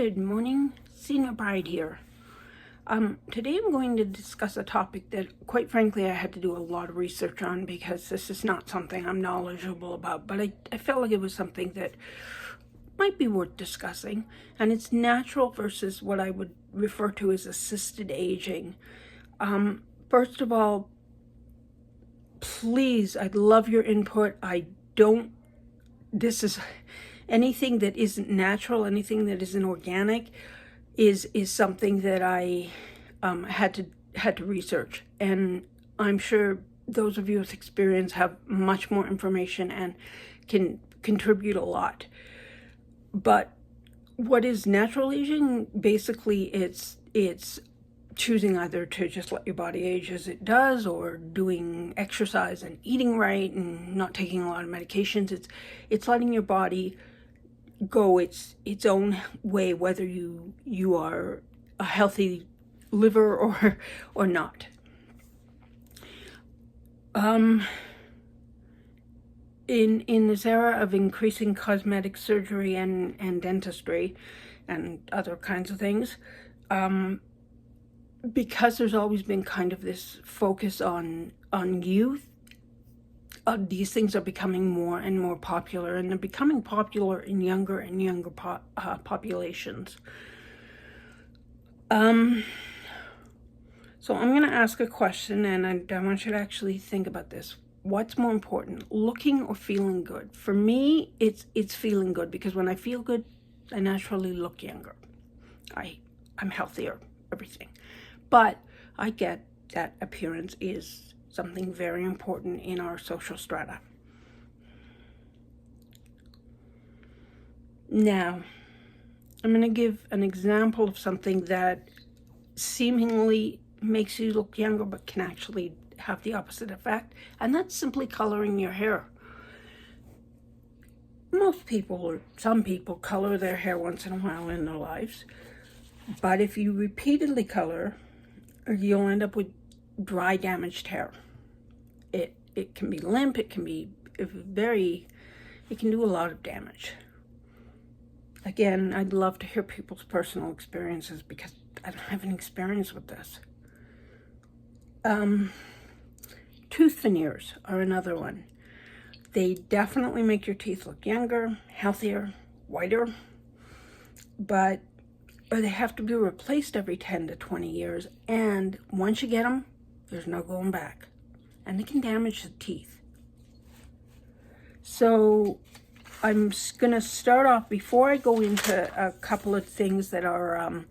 Good morning, Senior Bride here. Today I'm going to discuss a topic that, quite frankly, I had to do a lot of research on because this is not something I'm knowledgeable about, but I felt like it was something that might be worth discussing, and it's natural versus what I would refer to as assisted aging. First of all, please, I'd love your input. This is anything that isn't natural, anything that isn't organic, is something that I had to research, and I'm sure those of you with experience have much more information and can contribute a lot. But what is natural aging? Basically, it's choosing either to just let your body age as it does, or doing exercise and eating right and not taking a lot of medications. It's letting your body go its own way, whether you are a healthy liver or not. In this era of increasing cosmetic surgery and dentistry and other kinds of things, because there's always been kind of this focus on youth, these things are becoming more and more popular, and they're becoming popular in younger and younger populations. So I'm going to ask a question, and I want you to actually think about this. What's more important, looking or feeling good? For me, it's feeling good, because when I feel good, I naturally look younger. I'm healthier, everything. But I get that appearance is something very important in our social strata. Now, I'm going to give an example of something that seemingly makes you look younger but can actually have the opposite effect, and that's simply coloring your hair. Most people, or some people, color their hair once in a while in their lives, but if you repeatedly color, you'll end up with dry, damaged hair. It can be limp, it can be it can do a lot of damage. Again, I'd love to hear people's personal experiences, because I don't have any experience with this. Tooth veneers are another one. They definitely make your teeth look younger, healthier, whiter, or they have to be replaced every 10 to 20 years, and once you get them, there's no going back, and they can damage the teeth. So I'm going to start off, before I go into a couple of things that are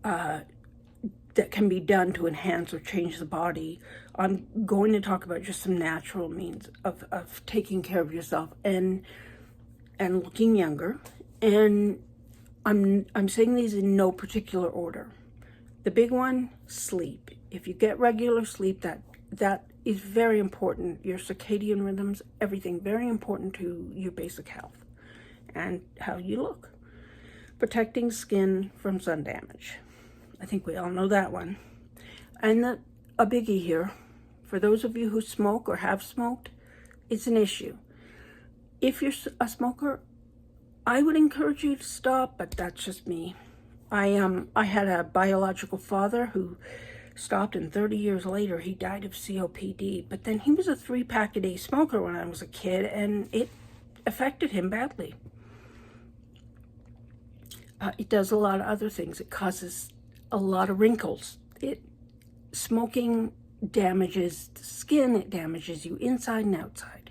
that can be done to enhance or change the body. I'm going to talk about just some natural means of taking care of yourself and looking younger. And I'm saying these in no particular order. The big one, sleep. If you get regular sleep, that is very important. Your circadian rhythms, everything, very important to your basic health and how you look. Protecting skin from sun damage. I think we all know that one. And a biggie here, for those of you who smoke or have smoked, it's an issue. If you're a smoker, I would encourage you to stop, but that's just me. I had a biological father who stopped, and 30 years later he died of COPD, but then he was a 3-pack-a-day smoker when I was a kid, and it affected him badly. It does a lot of other things. It causes a lot of wrinkles. Smoking damages the skin, it damages you inside and outside.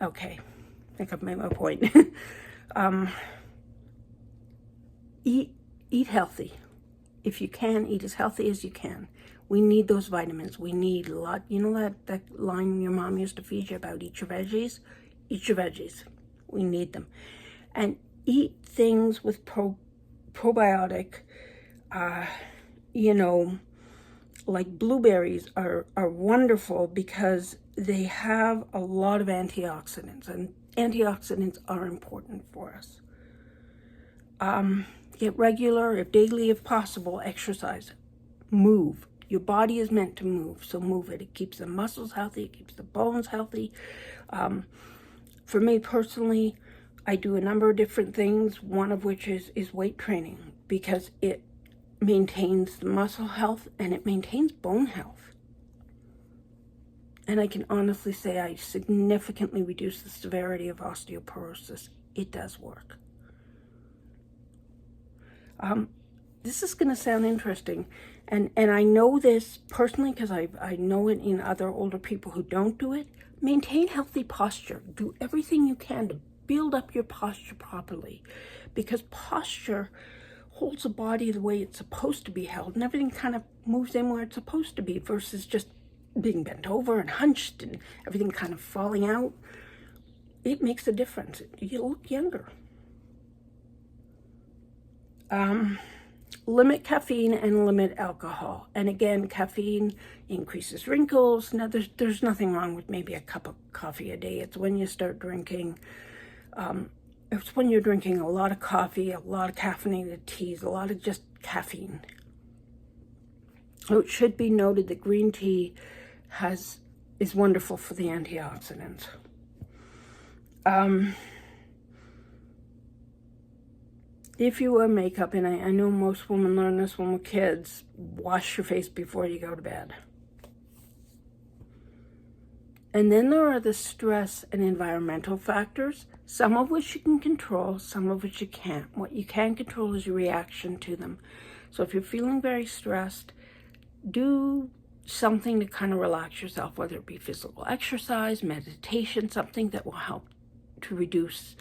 Okay, I think I've made my point. Eat healthy. If you can, eat as healthy as you can. We need those vitamins. We need a lot. You know that line your mom used to feed you about eat your veggies? Eat your veggies. We need them. And eat things with probiotic, like blueberries are wonderful, because they have a lot of antioxidants, and antioxidants are important for us. Get regular, if daily, if possible, exercise. Move. Your body is meant to move, so move it. It keeps the muscles healthy, it keeps the bones healthy. For me personally, I do a number of different things, one of which is weight training, because it maintains the muscle health and it maintains bone health. And I can honestly say I significantly reduce the severity of osteoporosis. It does work. This is going to sound interesting. And I know this personally because I know it in other older people who don't do it. Maintain healthy posture. Do everything you can to build up your posture properly, because posture holds the body the way it's supposed to be held, and everything kind of moves in where it's supposed to be versus just being bent over and hunched and everything kind of falling out. It makes a difference. You look younger. Limit caffeine and limit alcohol. And again, caffeine increases wrinkles. Now, there's nothing wrong with maybe a cup of coffee a day. It's when you start drinking, it's when you're drinking a lot of coffee, a lot of caffeinated teas, a lot of just caffeine. So it should be noted that green tea is wonderful for the antioxidants. If you wear makeup, and I know most women learn this when we're kids, wash your face before you go to bed. And then there are the stress and environmental factors, some of which you can control, some of which you can't. What you can control is your reaction to them. So if you're feeling very stressed, do something to kind of relax yourself, whether it be physical exercise, meditation, something that will help to reduce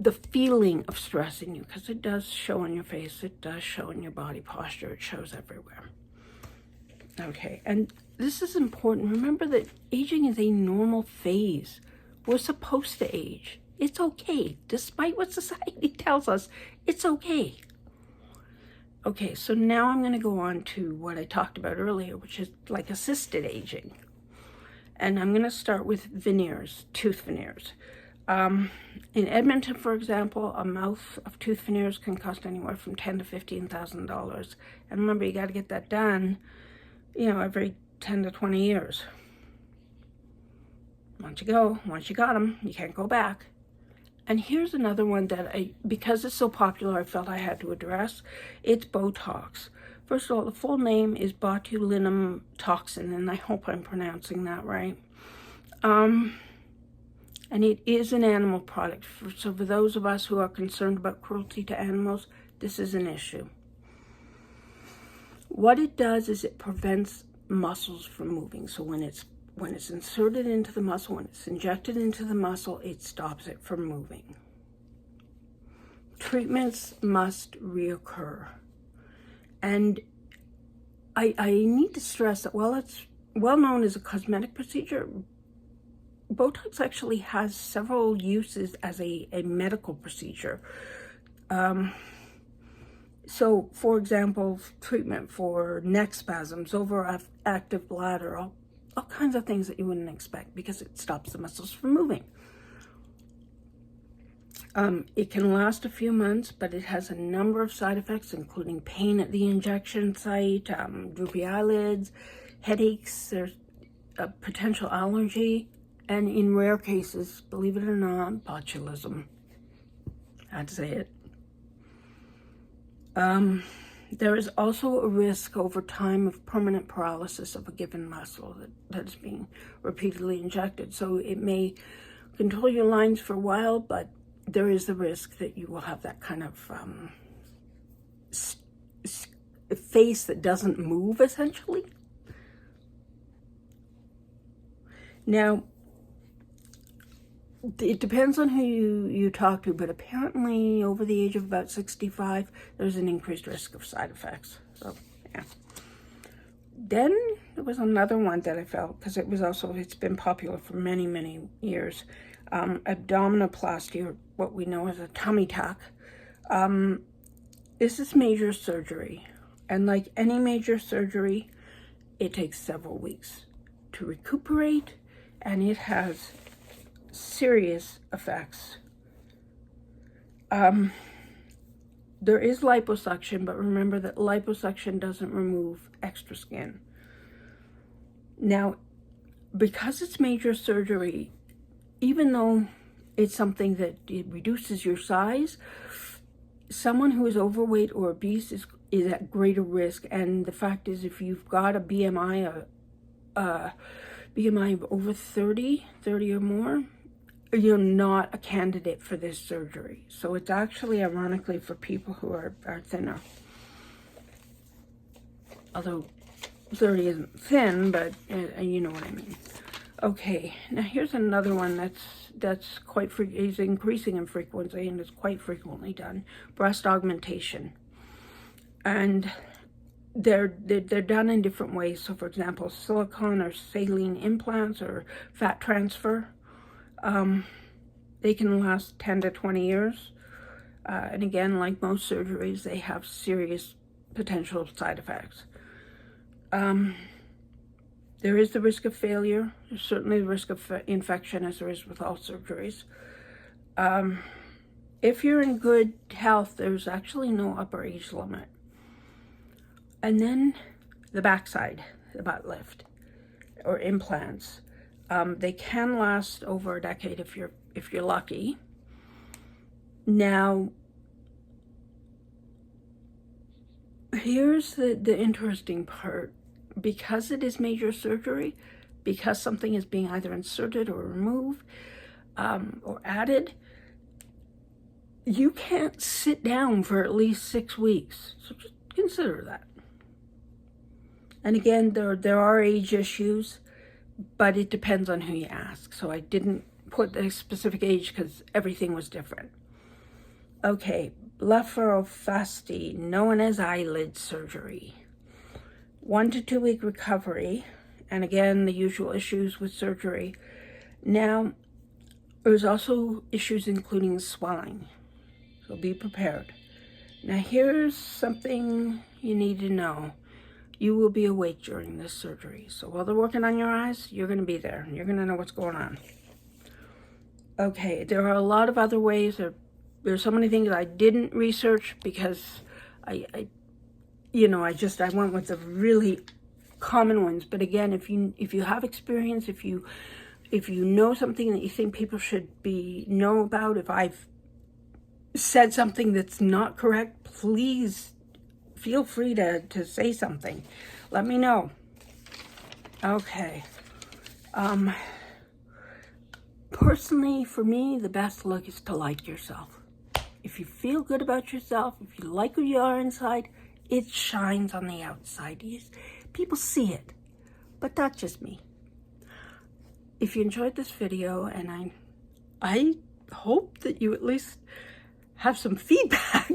the feeling of stress in you, because it does show on your face, it does show in your body posture, it shows everywhere. Okay, and this is important. Remember that aging is a normal phase. We're supposed to age. It's okay, despite what society tells us, it's okay. Okay, so now I'm going to go on to what I talked about earlier, which is like assisted aging. And I'm going to start with veneers, tooth veneers. In Edmonton, for example, a mouth of tooth veneers can cost anywhere from $10,000 to $15,000. And remember, you got to get that done, every 10 to 20 years. Once you got them, you can't go back. And here's another one that because it's so popular, I felt I had to address. It's Botox. First of all, the full name is botulinum toxin, and I hope I'm pronouncing that right. And it is an animal product. So for those of us who are concerned about cruelty to animals, this is an issue. What it does is it prevents muscles from moving. So when it's inserted into the muscle, when it's injected into the muscle, it stops it from moving. Treatments must reoccur. And I need to stress that while it's well known as a cosmetic procedure, Botox actually has several uses as a medical procedure. So, for example, treatment for neck spasms, overactive bladder, all kinds of things that you wouldn't expect because it stops the muscles from moving. It can last a few months, but it has a number of side effects, including pain at the injection site, droopy eyelids, headaches, there's a potential allergy, and in rare cases, believe it or not, botulism. I had to say it. There is also a risk over time of permanent paralysis of a given muscle that is being repeatedly injected. So it may control your lines for a while, but there is the risk that you will have that kind of face that doesn't move, essentially. Now, it depends on who you talk to, but apparently over the age of about 65, there's an increased risk of side effects. So, yeah. Then there was another one that I felt, because it's been popular for many, many years. Abdominoplasty, or what we know as a tummy tuck. This is major surgery. And like any major surgery, it takes several weeks to recuperate, and it has serious effects. There is liposuction, but remember that liposuction doesn't remove extra skin. Now, because it's major surgery, even though It's something that it reduces your size. Someone who is overweight or obese is at greater risk. And the fact is, if you've got a BMI of over 30 or more, you're not a candidate for this surgery. So it's actually ironically for people who are thinner. Although 30 isn't thin, but you know what I mean. Okay, now here's another one that's is increasing in frequency and is quite frequently done. Breast augmentation. And they're done in different ways. So for example, silicone or saline implants or fat transfer. They can last 10 to 20 years. And again, like most surgeries, they have serious potential side effects. There is the risk of failure. There's certainly the risk of infection, as there is with all surgeries. If you're in good health, there's actually no upper age limit. And then the backside, the butt lift or implants. They can last over a decade if you're lucky. Now, here's the interesting part. Because it is major surgery, because something is being either inserted or removed or added, you can't sit down for at least 6 weeks. So just consider that. And again, there are age issues, but it depends on who you ask. So I didn't put a specific age because everything was different. Okay, blepharoplasty, known as eyelid surgery. 1 to 2 week recovery, and again, the usual issues with surgery. Now, there's also issues including swelling, so be prepared. Now, here's something you need to know. You will be awake during this surgery, so while they're working on your eyes, you're going to be there, and you're going to know what's going on. Okay, there are a lot of other ways. There's so many things I didn't research because I went with the really common ones. But again, if you have experience, if you know something that you think people should know about, if I've said something that's not correct, please feel free to say something. Let me know. Okay. Personally, for me, the best look is to like yourself. If you feel good about yourself, if you like who you are inside, it shines on the outside. People see it, but that's just me. If you enjoyed this video, and I hope that you at least have some feedback,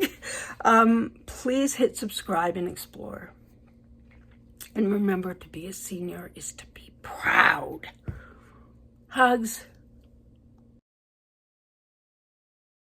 please hit subscribe and explore. And remember, to be a senior is to be proud. Hugs.